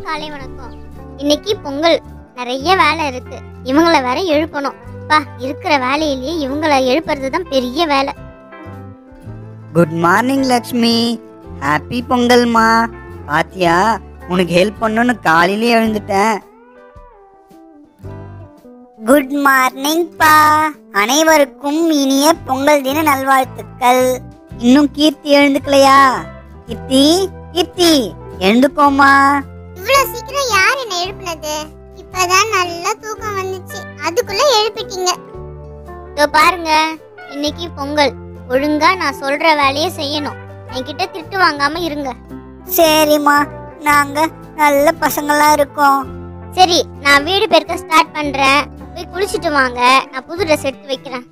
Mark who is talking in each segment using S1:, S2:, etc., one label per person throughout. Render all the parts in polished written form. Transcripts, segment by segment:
S1: காலை வணக்கம். இன்னைக்கு பொங்கல், நிறைய வேலை இருக்கு. இவங்கள வேற எழுப்பணும். இருக்கிற வேலையிலேயே இவங்கள எழுப்புறது தான் பெரிய வேலை.
S2: குட் மார்னிங் லக்ஷ்மி, ஹாப்பி பொங்கல்மா. பாத்தியா, உனக்கு ஹெல்ப் பண்ணணும்னு காலையிலே எழுந்துட்டேன்.
S3: குட் மார்னிங் பா. அனைவருக்கும் இனிய பொங்கல் தின நல்வாழ்த்துக்கள். இன்னும் கீர்த்தி எழுந்துக்கலையா? கீர்த்தி கீர்த்தி எழுந்துக்கோமா.
S1: இவ்வளவு சீக்கிரம் யார் என்ன எழுப்புனது? இப்பதான் நல்லா தூக்கம் வந்துச்சு, அதுக்குள்ள எழுப்பிட்டீங்க. இதோ பாருங்க, இன்னைக்கு பொங்கல், ஒழுங்கா நான் சொல்ற வேலையை செய்யணும். என்கிட்ட திட்டு வாங்காம இருங்க.
S3: சரிம்மா, நாங்க நல்ல பசங்களா இருக்கோம்.
S1: சரி, நான் வீடு பெருக்க ஸ்டார்ட் பண்றேன். போய் குளிச்சிட்டு வாங்க, நான் புது ட்ரெஸ் எடுத்து வைக்கிறேன்.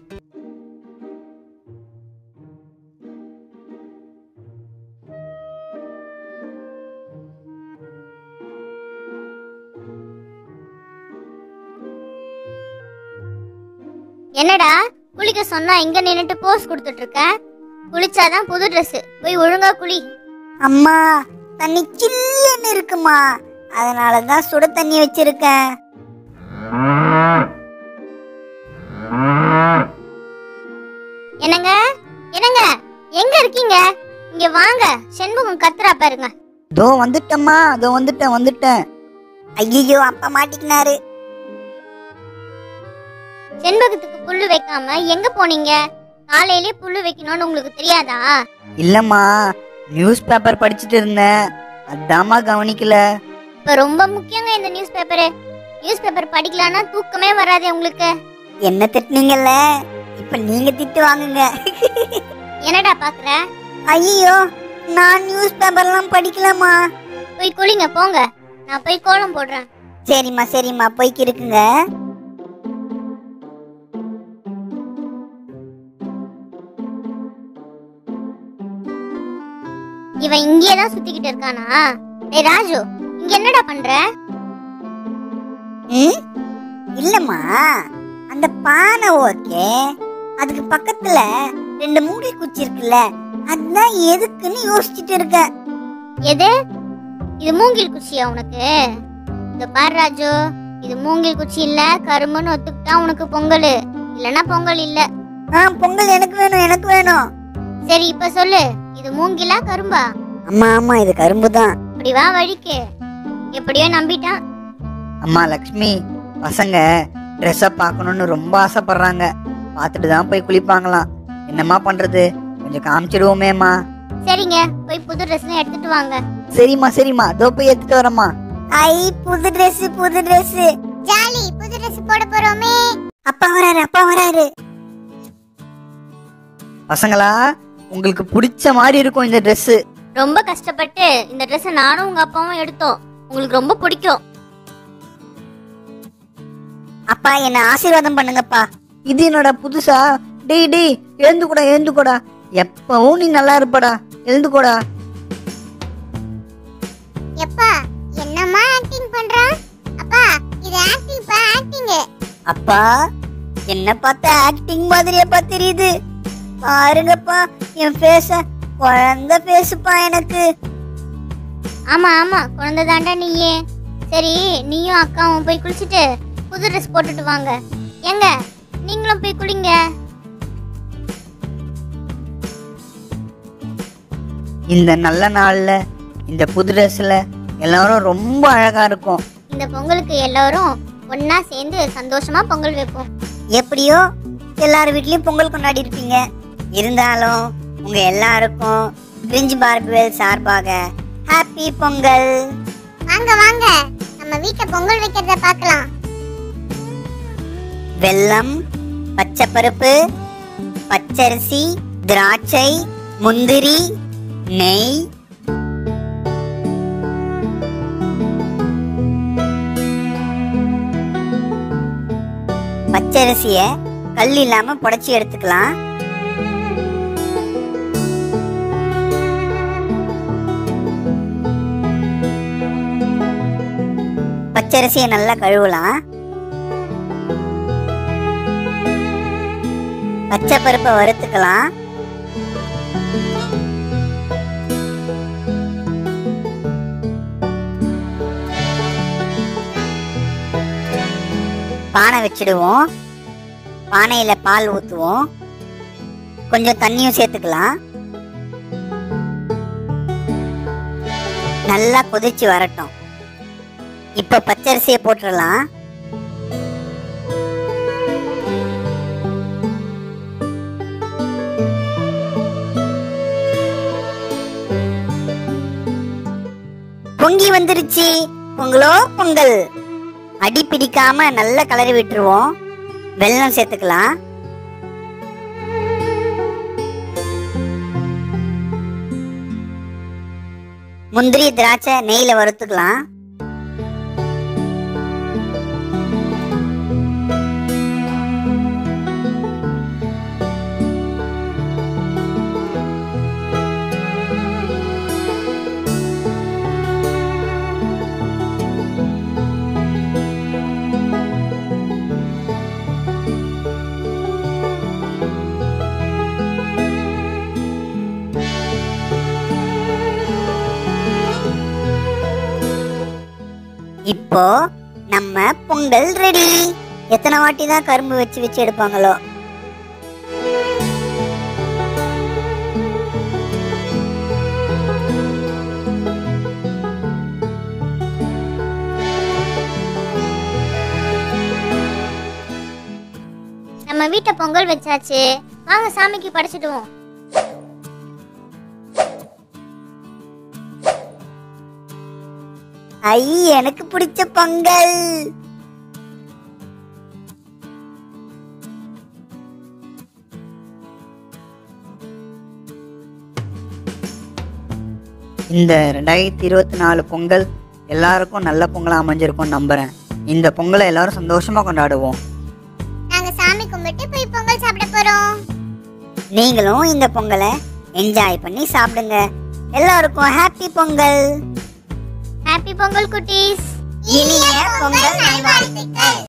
S1: என்னடா குளிக்க சொன்னா இங்க நின்னுட்டு போஸ் கொடுத்துட்டு இருக்க? குளிச்சாதான் புது ட்ரெஸ், போய் ஒழுங்கா குளி.
S3: அம்மா, தண்ணி சில்லுன்னு இருக்குமா, அதனாலதான் சுட தண்ணி வச்சிருக்கேன்.
S1: என்னங்க என்னங்க, எங்க இருக்கீங்க? இங்க வாங்க, செண்பகம் கத்துறா பாருங்க.
S2: தோ வந்துட்டம்மா, தோ வந்துட்டேன்.
S3: ஐயோ, அப்பா மாட்டிக்கினாரு.
S1: செண்பகத்துக்கு புல்லு வைக்காம எங்க போனீங்க? காலையிலே புல்லு வைக்கணும்னு உங்களுக்கு தெரியாதா?
S2: இல்லம்மா, நியூஸ் பேப்பர் படிச்சுட்டு இருந்தேன், அதாம்மா கவனிக்கல.
S1: இப்ப ரொம்ப முக்கியங்க இந்த நியூஸ் பேப்பர். நியூஸ் பேப்பர் படிக்கலன்னா தூக்கமே வராதே உங்களுக்கு.
S3: என்ன திட்டுனீங்கல்ல, இப்ப நீங்க திட்டு வாங்குங்க.
S1: என்னடா பாக்குற?
S3: ஐயோ, நான் நியூஸ் பேப்பர்லாம் படிக்கலமா.
S1: போய் குளிங்க போங்க, நான் போய் கோலம் போடுறேன்.
S3: சரிம்மா போய்க்கு இருக்குங்க.
S1: இவன் இங்கேதான் சுத்திக்கிட்டு இருக்கானா? டேய் ராஜு, இங்க என்னடா பண்ற?
S3: இல்லம்மா, அந்த பானை ஓகே, அதுக்கு பக்கத்துல 2 மூங்கில் குச்சி இருக்குல்ல, அதான் எதுக்குன்னு யோசிச்சுட்டு இருக்க.
S1: எது? இது மூங்கில் குச்சியா உனக்கு? இந்த பாரு ராஜு, இது மூங்கில் குச்சி இல்ல, கரும்புன்னு ஒத்துக்கிட்டா உனக்கு பொங்கல், இல்லனா பொங்கல் இல்ல.
S3: பொங்கல் எனக்கு வேணும்.
S1: சரி, இப்ப சொல்லு, இது மூங்கிலா கரும்பா?
S3: ஆமா, இது கரும்பு தான்.
S1: இப்படி வா வழிக்கு. எப்படியோ நம்பிட்டான்.
S2: அம்மா லக்ஷ்மி, பசங்க ட்ரெஸ்ஸை பார்க்கணும்னு ரொம்ப ஆசைப்படுறாங்க. பார்த்துட்டு தான் போய் குளிப்பாங்களாம். என்னம்மா பண்றது, கொஞ்சம் காமிச்சிடுவோமேம்மா.
S1: சரிங்க, போய் புது ட்ரெஸ்லாம் எடுத்துட்டு வாங்க.
S2: சரிம்மா, இதோ போய் எடுத்துட்டு வரேம்மா.
S3: ஐ, புது ட்ரெஸ்
S1: ஜாலி, புது ட்ரெஸ் போட போறோமே.
S3: அப்பா வராரு.
S2: பசங்களா, உங்களுக்கு பிடிச்ச மாதிரி இருக்கும் இந்த ட்ரெஸ்.
S1: ரொம்ப கஷ்டப்பட்டு இந்த ட்ரெஸ் நானும் உங்க அப்பாவும் எடுத்தோம். உங்களுக்கு ரொம்ப பிடிக்கும்.
S3: அப்பா, என்ன ஆசீர்வாதம் பண்ணுங்கப்பா.
S2: இது என்னோட புதுசா? டேய் எழுந்துக்கூடா. எப்பவும் நீ நல்லா இருப்படா, எழுந்துக்கூடா.
S1: எப்பா, என்னம்மா ஆக்டிங் பண்றா? அப்பா, இது ஆக்டிங் பா, ஆக்டிங்.
S3: அப்பா, என்ன பார்த்தா ஆக்டிங் மாதிரியேப்பா தெரியுது. பாருங்கப்பா, என் ஃபேஸ, குழந்தை ஃபேஸ்ப்பா எனக்கு.
S1: ஆமா, குழந்தை தாண்டா நீயே. சரி, நீயும் அக்காவும் போய் குளிச்சுட்டு புது ட்ரெஸ் போட்டுட்டு வாங்க. ஏங்க, நீங்களும் போய் குளிங்க.
S2: இந்த நல்ல நாள்ல இந்த புது ட்ரெஸ்ல எல்லாரும் ரொம்ப அழகா இருக்கும்.
S1: இந்த பொங்கலுக்கு எல்லாரும் ஒன்னா சேர்ந்து சந்தோஷமா பொங்கல் வைப்போம்.
S3: எப்படியோ எல்லார் வீட்லயும் பொங்கல் கொண்டாடி இருப்பீங்க. இருந்தாலும் உங்க எல்லாருக்கும் பிரிஞ்ச் பார்பிவெல் சார்பாக ஹாப்பி பொங்கல்.
S1: வாங்க, நம்ம வீட்ல பொங்கல் வைக்கிறத பார்க்கலாம்.
S3: வெல்லம், பச்சைப்பருப்பு, பச்சரிசி, திராட்சை, முந்திரி, நெய், பச்சரிசிய கல் இல்லாம புடைச்சி எடுத்துக்கலாம். பச்சரிசியை நல்லா கழுவலாம். பச்சை பருப்பை வறுத்துக்கலாம். பானை வச்சிடுவோம். பானையில பால் ஊத்துவோம். கொஞ்சம் தண்ணியும் சேர்த்துக்கலாம். நல்லா கொதிச்சு வரட்டும். இப்ப பச்சரிசியை போட்டுடலாம். பொங்கி வந்துருச்சு. பொங்கலோ பொங்கல். அடி பிடிக்காம நல்லா கலரி விட்டுருவோம். வெல்லம் சேர்த்துக்கலாம். முந்திரி திராட்சை நெய்ல வறுத்துக்கலாம். இப்போ நம்ம பொங்கல் ரெடி. எத்தனை வாட்டி தான் கரும்பு வச்சு வச்சு எடுப்பாங்களோ.
S1: நம்ம வீட்டை பொங்கல் வச்சாச்சு. வாங்க சாமிக்கு படைச்சிடுவோம்.
S3: ஐ, எனக்கு பிடிச்ச பொங்கல்.
S2: இந்த 2024 பொங்கல் எல்லாருக்கும் நல்ல பொங்கலா அமைஞ்சிருக்கும் நம்புறேன். இந்த பொங்கலை எல்லாரும் சந்தோஷமா கொண்டாடுவோம்.
S1: நாங்க சாமி கும்பிட்டு போய் பொங்கல் சாப்பிட போறோம்.
S3: நீங்களும் இந்த பொங்கலை என்ஜாய் பண்ணி சாப்பிடுங்க. எல்லாருக்கும் ஹாப்பி பொங்கல்.
S1: ஹாப்பி பொங்கல் குட்டீஸ்.
S3: இனிய பொங்கல் நல்வாழ்த்துக்கள்.